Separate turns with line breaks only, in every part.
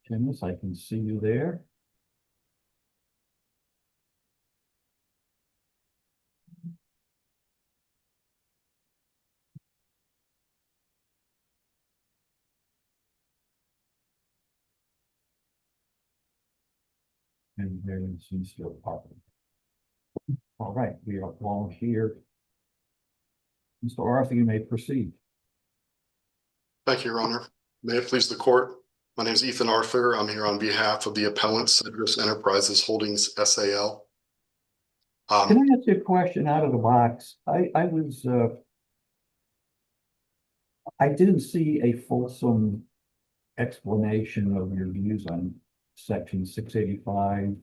Timmis, I can see you there. And there seems to be all right, we are all here. Mr. Arthur, you may proceed.
Thank you, Your Honor. May it please the court. My name is Ethan Arthur. I'm here on behalf of the appellant, Cedrus Enterprises Holdings, SAL.
Can I ask you a question out of the box? I didn't see a fulsome explanation of your views on section 685.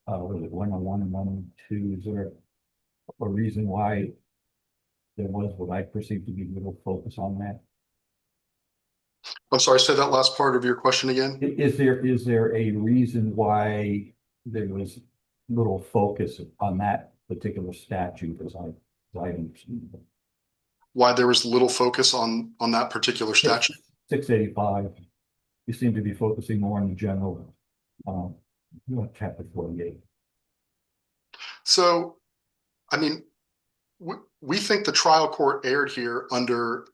Was it 101 and 102? Is there a reason why there was what I perceived to be little focus on that?
I'm sorry, say that last part of your question again.
Is there a reason why there was little focus on that particular statute as I understand it?
Why there was little focus on that particular statute?
685. You seem to be focusing more on the general chapter 48.
So, I mean, we think the trial court erred here under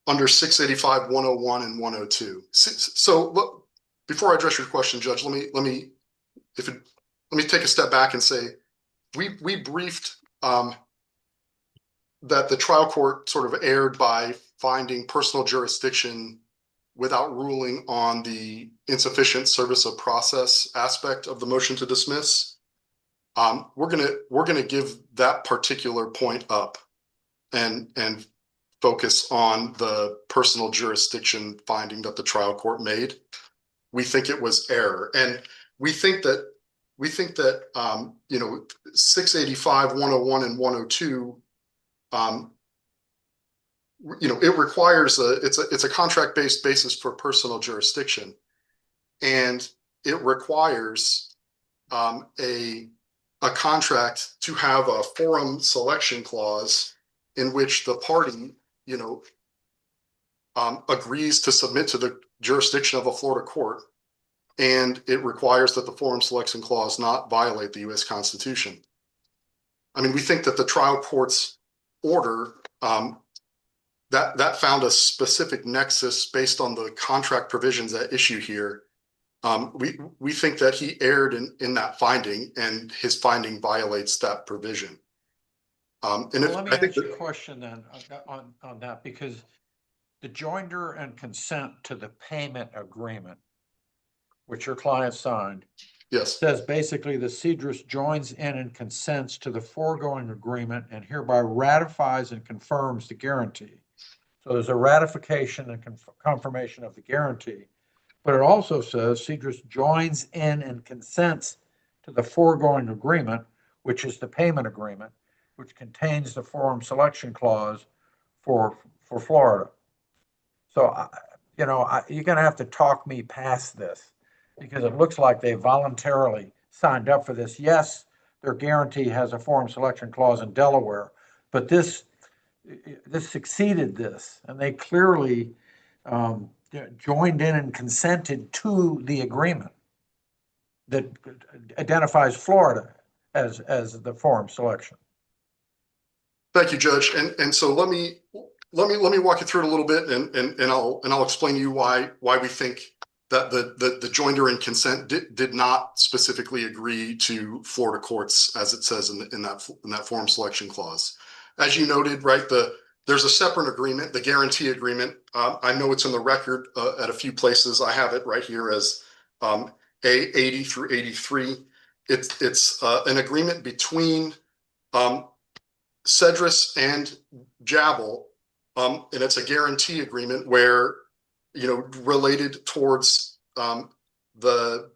685, 101, and 102. So look, before I address your question, Judge, let me take a step back and say we briefed that the trial court sort of erred by finding personal jurisdiction without ruling on the insufficient service of process aspect of the motion to dismiss. We're gonna give that particular point up and focus on the personal jurisdiction finding that the trial court made. We think it was error, and we think that 685, 101, and 102. It requires it's a contract-based basis for personal jurisdiction, and it requires a contract to have a forum selection clause in which the party agrees to submit to the jurisdiction of a Florida court, and it requires that the forum selection clause not violate the U.S. Constitution. I mean, we think that the trial court's order that found a specific nexus based on the contract provisions at issue here. We think that he erred in that finding, and his finding violates that provision.
Let me ask you a question then on that, because the joinder and consent to the payment agreement, which your client signed,
yes,
says basically the Cedrus joins in and consents to the foregoing agreement and hereby ratifies and confirms the guarantee. So there's a ratification and confirmation of the guarantee, but it also says Cedrus joins in and consents to the foregoing agreement, which is the payment agreement, which contains the forum selection clause for Florida. So, you're going to have to talk me past this, because it looks like they voluntarily signed up for this. Yes, their guarantee has a forum selection clause in Delaware, but this succeeded this, and they clearly joined in and consented to the agreement that identifies Florida as the forum selection.
Thank you, Judge. And so let me walk you through it a little bit, and I'll explain to you why we think that the joinder and consent did not specifically agree to Florida courts, as it says in that forum selection clause. As you noted, right, there's a separate agreement, the guarantee agreement. I know it's in the record at a few places. I have it right here as A80 through 83. It's an agreement between Cedrus and Jabal, and it's a guarantee agreement where, related towards the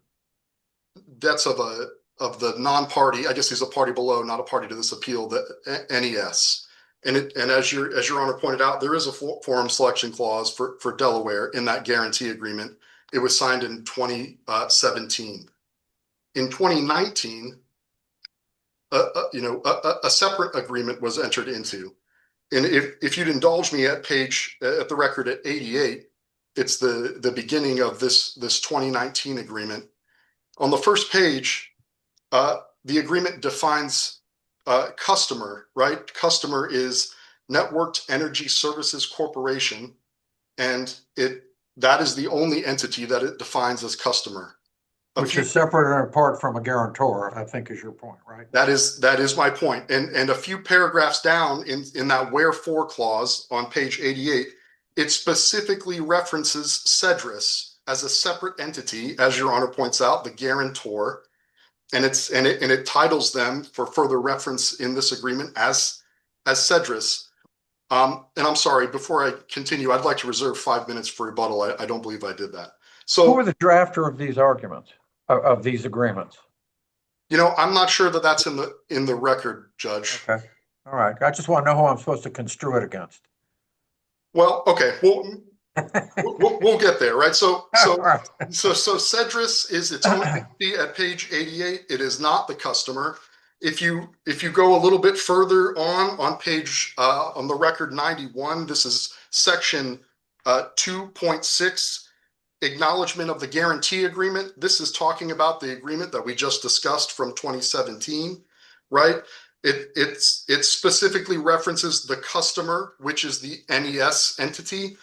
debts of the non-party. I guess he's a party below, not a party to this appeal, the NES. And as your Honor pointed out, there is a forum selection clause for Delaware in that guarantee agreement. It was signed in 2017. In 2019, a separate agreement was entered into. And if you'd indulge me at the record at 88, it's the beginning of this 2019 agreement. On the first page, the agreement defines customer, right? Customer is Networked Energy Services Corporation, and that is the only entity that it defines as customer.
Which is separate and apart from a guarantor, I think is your point, right?
That is my point. And a few paragraphs down in that wherefore clause on page 88, it specifically references Cedrus as a separate entity, as your honor points out, the guarantor, and it titles them for further reference in this agreement as Cedrus. And I'm sorry, before I continue, I'd like to reserve 5 minutes for rebuttal. I don't believe I did that. So
who are the drafter of these arguments, of these agreements?
I'm not sure that that's in the record, Judge.
Okay. All right. I just want to know who I'm supposed to construe it against.
Well, okay. We'll get there, right? So
Right.
Cedrus is its own entity at page 88. It is not the customer. If you go a little bit further on page on the record 91, this is section 2.6, acknowledgement of the guarantee agreement. This is talking about the agreement that we just discussed from 2017, right? It specifically references the customer, which is the NES entity,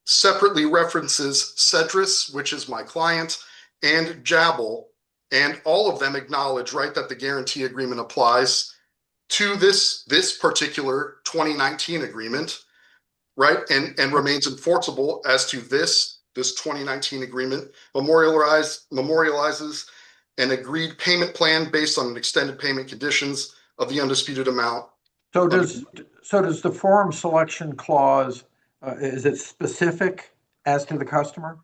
separately references Cedrus, which is my client, and Jabal, and all of them acknowledge, right, that the guarantee agreement applies to this particular 2019 agreement, right, and remains enforceable as to this 2019 agreement memorializes an agreed payment plan based on extended payment conditions of the undisputed amount.
So does the form selection clause, is it specific as to the customer?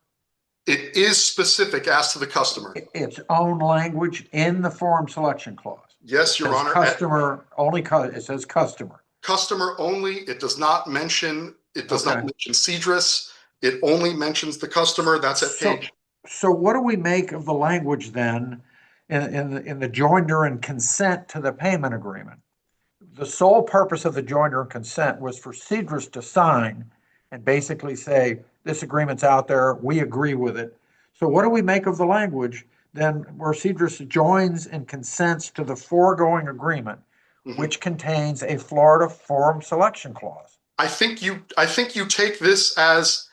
It is specific as to the customer.
Its own language in the form selection clause.
Yes, Your Honor.
Customer only, it says customer.
Customer only. It does not mention Cedrus. It only mentions the customer. That's at page.
So what do we make of the language then in the joinder and consent to the payment agreement? The sole purpose of the joinder and consent was for Cedrus to sign and basically say, this agreement's out there, we agree with it. So what do we make of the language then where Cedrus joins and consents to the foregoing agreement, which contains a Florida form selection clause?
I think you take this as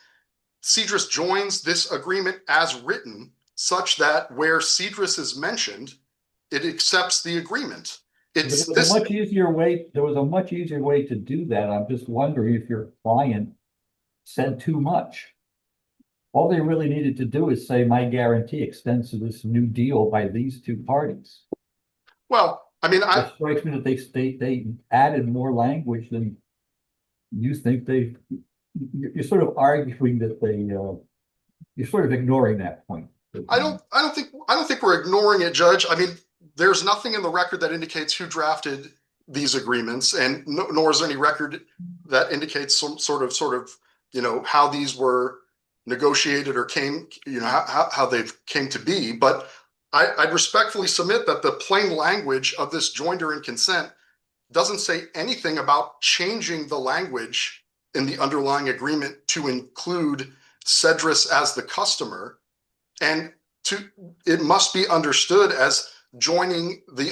Cedrus joins this agreement as written, such that where Cedrus is mentioned, it accepts the agreement. There was a much easier way to do that. I'm just wondering if your client said too much. All they really needed to do is say, my guarantee extends to this new deal by these two parties. Well, I mean, it strikes me that they added more language than you think you're sort of arguing that you're sort of ignoring that point. I don't think we're ignoring it, Judge. I mean, there's nothing in the record that indicates who drafted these agreements, and nor is there any record that indicates some sort of how these were negotiated or came, how they've came to be. But I'd respectfully submit that the plain language of this joinder and consent doesn't say anything about changing the language in the underlying agreement to include Cedrus as the customer, and it must be understood as joining the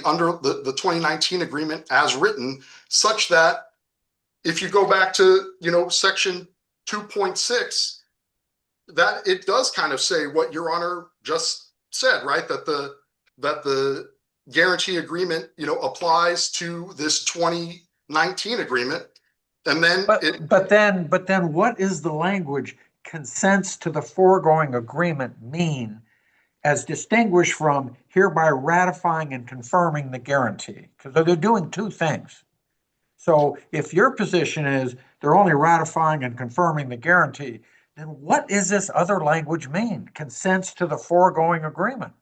2019 agreement as written, such that if you go back to section 2.6, that it does kind of say what Your Honor just said, right? That the guarantee agreement applies to this 2019 agreement. And then but then what is the language consents to the foregoing agreement mean, as distinguished from hereby ratifying and confirming the guarantee? Because they're doing two things. So if your position is they're only ratifying and confirming the guarantee, then what does this other language mean? Consents to the foregoing agreement.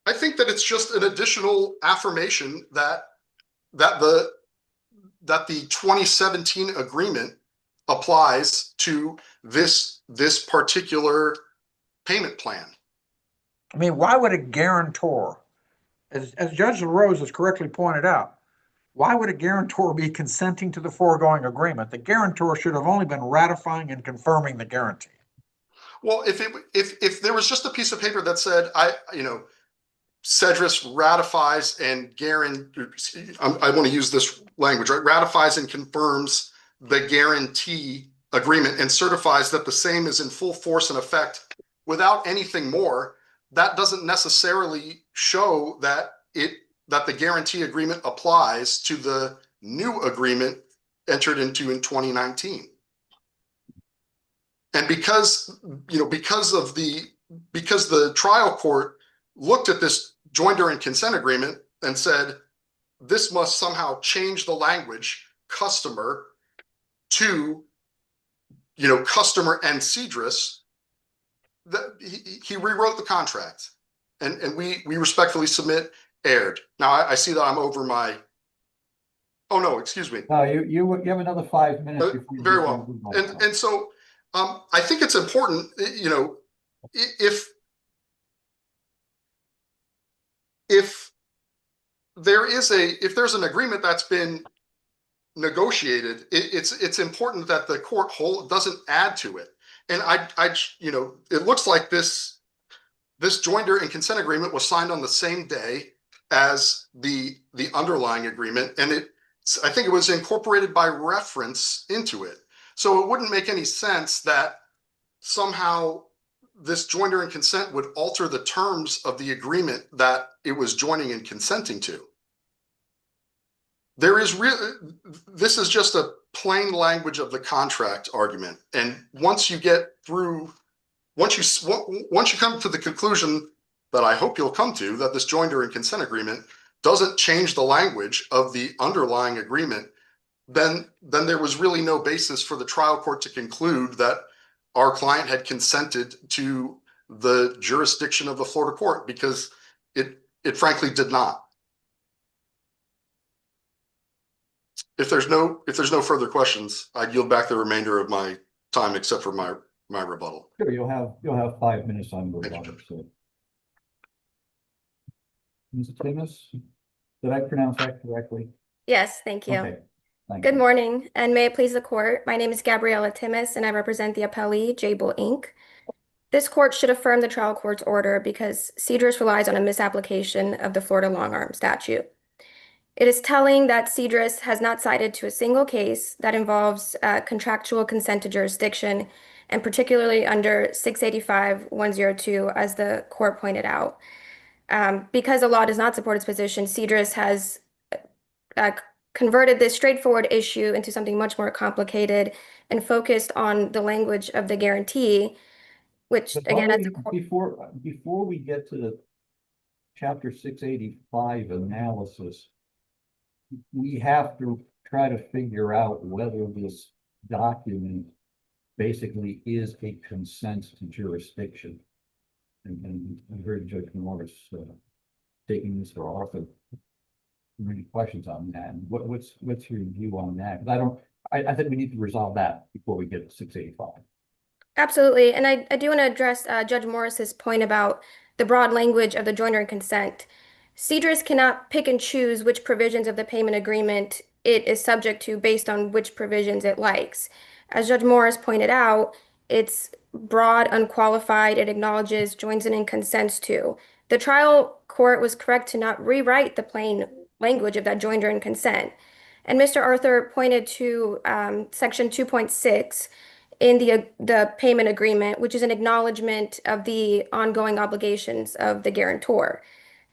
I think that it's just an additional affirmation that the 2017 agreement applies to this particular payment plan.
I mean, why would a guarantor, as Judge LaRose has correctly pointed out, Why would a guarantor be consenting to the foregoing agreement? The guarantor should have only been ratifying and confirming the guarantee.
Well, if there was just a piece of paper that said, Cedrus ratifies and I want to use this language, right? Ratifies and confirms the guarantee agreement and certifies that the same is in full force and effect without anything more, that doesn't necessarily show that the guarantee agreement applies to the new agreement entered into in 2019. And because the trial court looked at this joinder and consent agreement and said, this must somehow change the language customer to, customer and Cedrus, that he rewrote the contract, and we respectfully submit erred. Now I see that I'm over my. Oh no, excuse me.
You have another 5 minutes. Before you
Very
get
well,
to the
and so I think it's important, if there's an agreement that's been negotiated, it's important that the court doesn't add to it. And it looks like this joinder and consent agreement was signed on the same day as the underlying agreement, and I think it was incorporated by reference into it. So it wouldn't make any sense that somehow this joinder and consent would alter the terms of the agreement that it was joining and consenting to. This is just a plain language of the contract argument. And once you come to the conclusion that I hope you'll come to, that this joinder and consent agreement doesn't change the language of the underlying agreement, then there was really no basis for the trial court to conclude that our client had consented to the jurisdiction of the Florida court, because it frankly did not. If there's no further questions, I'd yield back the remainder of my time, except for my rebuttal.
Sure, you'll have 5 minutes on the rebuttal. So. Mr. Timus, did I pronounce that correctly?
Yes, thank you.
Okay.
Good morning, and may it please the court. My name is Gabriella Timus, and I represent the appellee, Jabil Inc. This court should affirm the trial court's order because Cedrus relies on a misapplication of the Florida long-arm statute. It is telling that Cedrus has not cited to a single case that involves contractual consent to jurisdiction, and particularly under 685-102, as the court pointed out. Because the law does not support its position, Cedrus has converted this straightforward issue into something much more complicated and focused on the language of the guarantee, which again, as
before we get to the Chapter 685 analysis, we have to try to figure out whether this document basically is a consent to jurisdiction. And I heard Judge Morris taking this for Arthur. Many questions on that. What's your view on that? Because I think we need to resolve that before we get to 685.
Absolutely, and I do want to address Judge Morris's point about the broad language of the joinder and consent. Cedrus cannot pick and choose which provisions of the payment agreement it is subject to based on which provisions it likes. As Judge Morris pointed out, it's broad, unqualified, it acknowledges, joins in, and consents to. The trial court was correct to not rewrite the plain language of that joinder and consent. And Mr. Arthur pointed to Section 2.6 in the payment agreement, which is an acknowledgement of the ongoing obligations of the guarantor.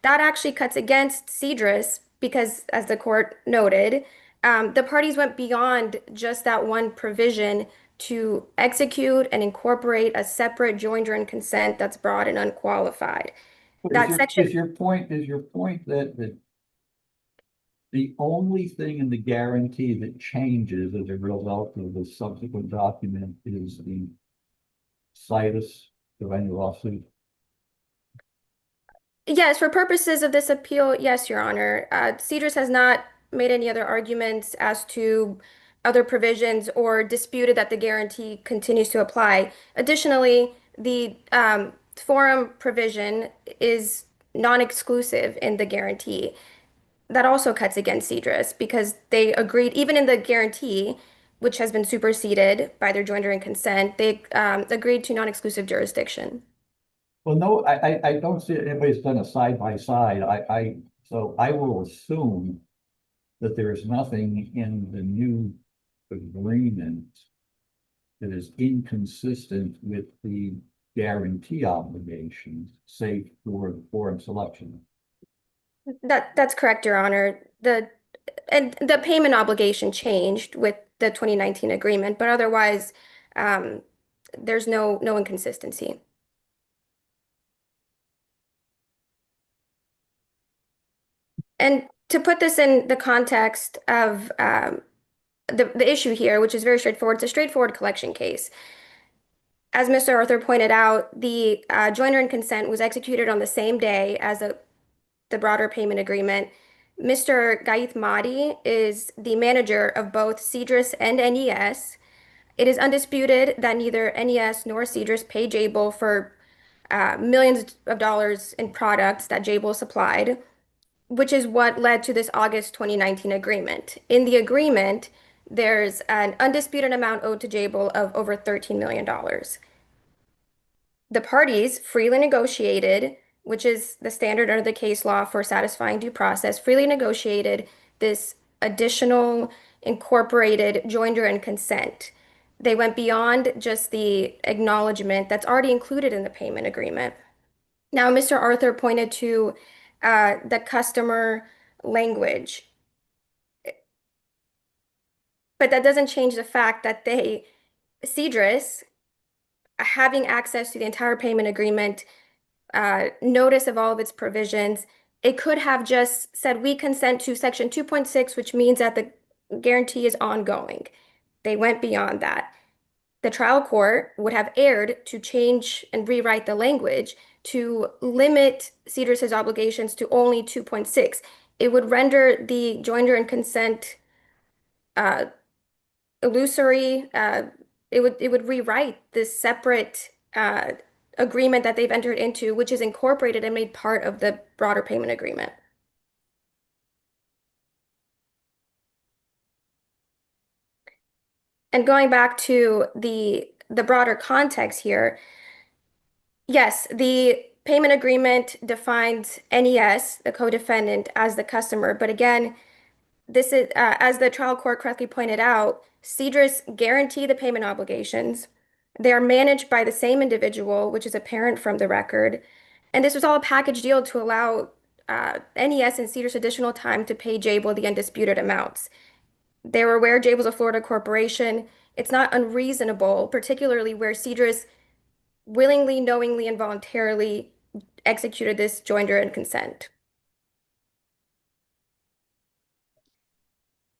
That actually cuts against Cedrus because, as the court noted, the parties went beyond just that one provision to execute and incorporate a separate joinder and consent that's broad and unqualified.
Is your point that the only thing in the guarantee that changes as a result of the subsequent document is the situs of any lawsuit?
Yes, for purposes of this appeal, yes, Your Honor. Cedrus has not made any other arguments as to other provisions or disputed that the guarantee continues to apply. Additionally, the forum provision is non-exclusive in the guarantee. that also cuts against Cedrus because they agreed, even in the guarantee, which has been superseded by their joinder and consent, they agreed to non-exclusive jurisdiction.
Well, no, I don't see anybody's done a side by side. So I will assume that there is nothing in the new agreement that is inconsistent with the guarantee obligations, save for the forum selection.
That's correct, Your Honor. The payment obligation changed with the 2019 agreement, but otherwise, there's no inconsistency. And to put this in the context of the issue here, which is very straightforward, it's a straightforward collection case. As Mr. Arthur pointed out, the joinder and consent was executed on the same day as the broader payment agreement. Mr. Gaith Mahdi is the manager of both Cedrus and NES. It is undisputed that neither NES nor Cedrus paid Jabil for millions of dollars in products that Jabil supplied, which is what led to this August 2019 agreement. In the agreement, there's an undisputed amount owed to Jabil of over $13 million. The parties freely negotiated, which is the standard under the case law for satisfying due process, freely negotiated this additional incorporated joinder and consent. They went beyond just the acknowledgement that's already included in the payment agreement. Now, Mr. Arthur pointed to the customer language, but that doesn't change the fact that Cedrus, having access to the entire payment agreement, notice of all of its provisions, it could have just said, we consent to section 2.6, which means that the guarantee is ongoing. They went beyond that. The trial court would have erred to change and rewrite the language to limit Cedrus's obligations to only 2.6. It would render the joinder and consent illusory. It would rewrite this separate agreement that they've entered into, which is incorporated and made part of the broader payment agreement. And going back to the broader context here, yes, the payment agreement defines NES, the co-defendant, as the customer. But again, this is, as the trial court correctly pointed out, Cedrus guarantee the payment obligations. They are managed by the same individual, which is apparent from the record. And this was all a package deal to allow NES and Cedrus additional time to pay Jabil the undisputed amounts. They were aware Jabil's a Florida corporation. It's not unreasonable, particularly where Cedrus willingly, knowingly, and voluntarily executed this joinder and consent.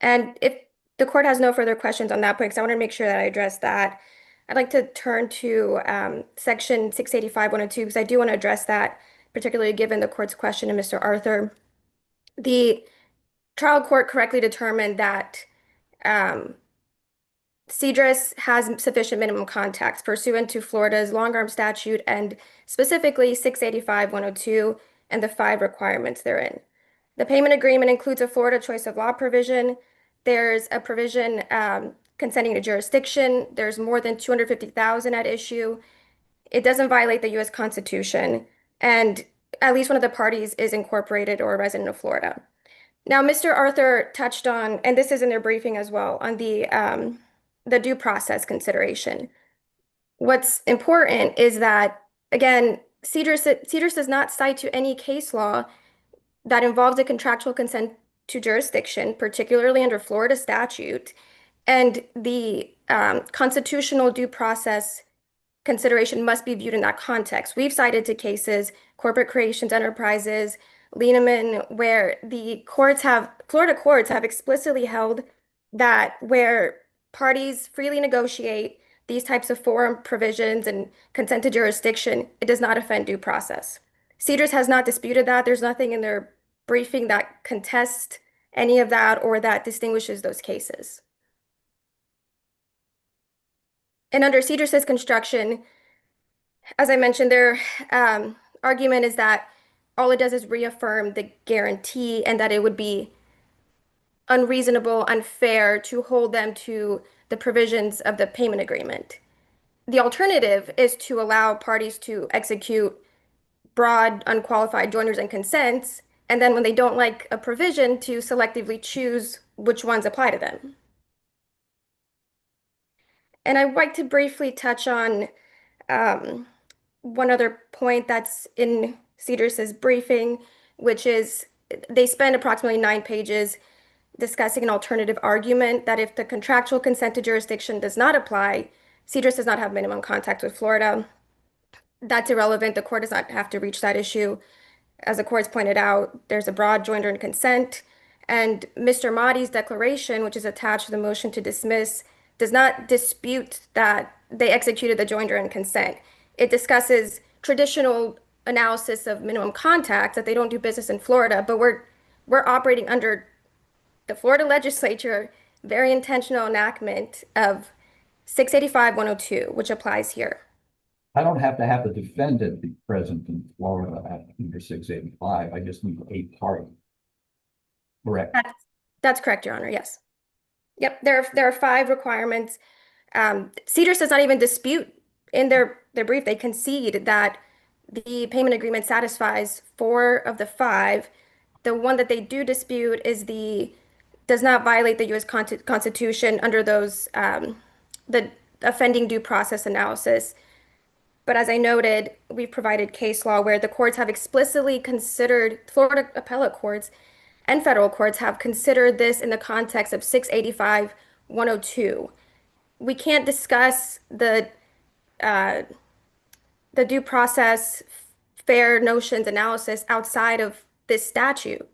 And if the court has no further questions on that point, because I want to make sure that I address that, I'd like to turn to section 685-102, because I do want to address that, particularly given the court's question to Mr. Arthur. The trial court correctly determined that Cedrus has sufficient minimum contacts pursuant to Florida's long-arm statute and specifically 685-102 and the 5 requirements therein. The payment agreement includes a Florida choice of law provision. There's a provision consenting to jurisdiction. There's more than $250,000 at issue. It doesn't violate the U.S. Constitution, and at least one of the parties is incorporated or a resident of Florida. Now, Mr. Arthur touched on, and this is in their briefing as well, on the due process consideration. What's important is that, again, Cedrus does not cite to any case law that involves a contractual consent to jurisdiction, particularly under Florida statute, and the constitutional due process consideration must be viewed in that context. We've cited to cases, Corporate Creations Enterprises, Lieneman, where Florida courts have explicitly held that where parties freely negotiate these types of forum provisions and consent to jurisdiction, it does not offend due process. Cedrus has not disputed that. There's nothing in their briefing that contests any of that or that distinguishes those cases. And under Cedrus's construction, as I mentioned, their argument is that all it does is reaffirm the guarantee and that it would be unreasonable, unfair to hold them to the provisions of the payment agreement. The alternative is to allow parties to execute broad, unqualified joiners and consents, and then when they don't like a provision, to selectively choose which ones apply to them. And I'd like to briefly touch on one other point that's in Cedrus's briefing, which is they spend approximately 9 pages discussing an alternative argument that if the contractual consent to jurisdiction does not apply, Cedrus does not have minimum contact with Florida. That's irrelevant. The court does not have to reach that issue. As the court's pointed out, there's a broad joinder and consent, and Mr. Mahdi's declaration, which is attached to the motion to dismiss, does not dispute that they executed the joinder and consent. It discusses traditional analysis of minimum contact, that they don't do business in Florida, but we're operating under the Florida legislature, very intentional enactment of 685-102, which applies here.
I don't have to have the defendant be present in Florida at under 685. I just need a party. Correct.
That's correct, Your Honor. Yes. Yep. There are 5 requirements. Cedrus does not even dispute in their brief. They concede that the payment agreement satisfies 4 of the 5. The one that they do dispute is does not violate the U.S. Constitution under those the offending due process analysis. But as I noted, we've provided case law where the courts have explicitly considered, Florida appellate courts and federal courts have considered this in the context of 685-102. We can't discuss the due process, fair notions analysis outside of this statute.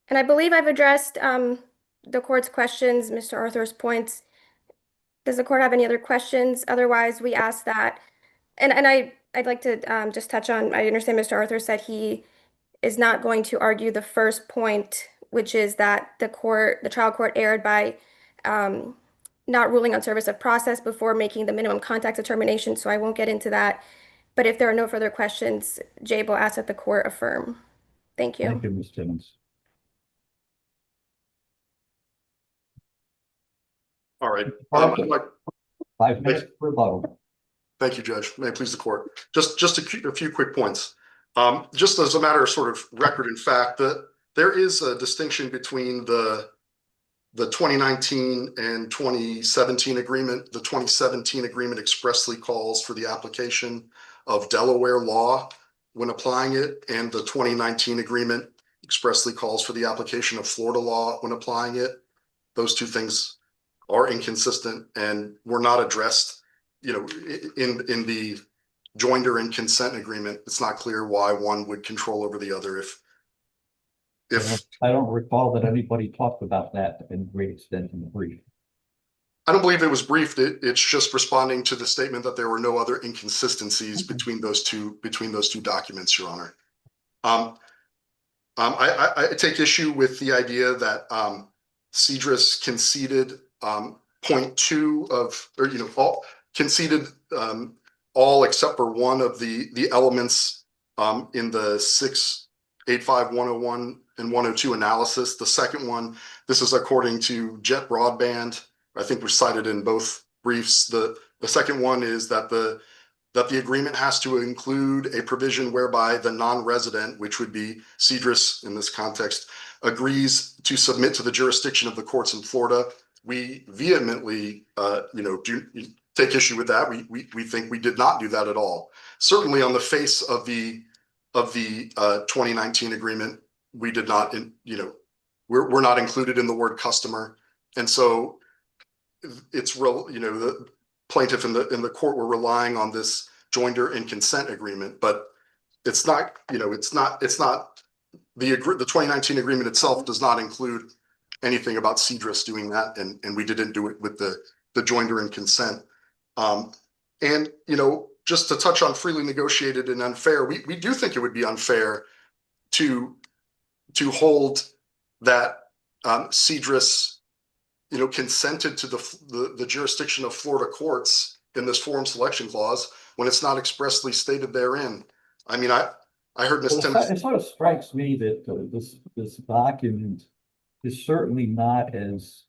And I believe I've addressed the court's questions, Mr. Arthur's points. Does the court have any other questions? Otherwise, we ask that, and I'd like to just touch on, I understand Mr. Arthur said he is not going to argue the first point, which is that the trial court erred by not ruling on service of process before making the minimum contact determination, so I won't get into that. But if there are no further questions, Jabe will ask that the court affirm. Thank you.
Thank you, Ms. Timmons.
All right.
5 minutes for rebuttal.
Thank you, Judge. May it please the court. Just a few quick points. Just as a matter of sort of record and fact, there is a distinction between the 2019 and 2017 agreement. The 2017 agreement expressly calls for the application of Delaware law when applying it, and the 2019 agreement expressly calls for the application of Florida law when applying it. Those two things are inconsistent and were not addressed, in the joinder and consent agreement. It's not clear why one would control over the other if
I don't recall that anybody talked about that in great extent in the brief.
I don't believe it was briefed. It's just responding to the statement that there were no other inconsistencies between those two documents, Your Honor. I take issue with the idea that Cedrus conceded point 2 of, conceded all except for one of the elements in the 685-101 and 102 analysis. The second one, this is according to Jet Broadband, I think was cited in both briefs. The second one is that the agreement has to include a provision whereby the non-resident, which would be Cedrus in this context, agrees to submit to the jurisdiction of the courts in Florida. We vehemently, do take issue with that. We think we did not do that at all. Certainly, on the face of the 2019 agreement, we did not. We're not included in the word customer, and so it's real. The plaintiff in the court were relying on this joinder and consent agreement, but it's not. It's not the 2019 agreement itself does not include anything about Cedrus doing that, and we didn't do it with the joinder and consent. And just to touch on freely negotiated and unfair, we do think it would be unfair to hold that Cedrus consented to the jurisdiction of Florida courts in this forum selection clause when it's not expressly stated therein. I mean, I heard Ms.
Well,
Timmons.
it sort of strikes me that this document is certainly not as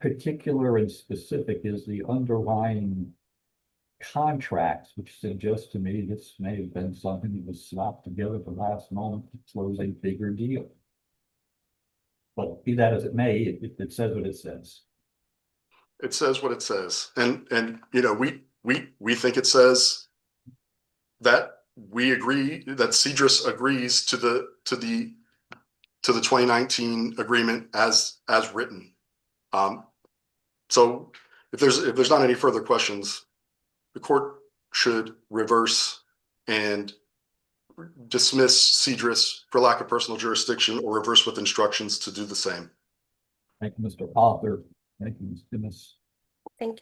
particular and specific as the underlying contracts, which suggests to me this may have been something that was slapped together at the last moment to close a bigger deal. But be that as it may, it says what it says.
It says what it says, and we think it says that we agree that Cedrus agrees to the 2019 agreement as written. So if there's not any further questions, the court should reverse and dismiss Cedrus for lack of personal jurisdiction, or reverse with instructions to do the same.
Thank you, Mr. Author. Thank you, Ms. Dennis.
Thank you.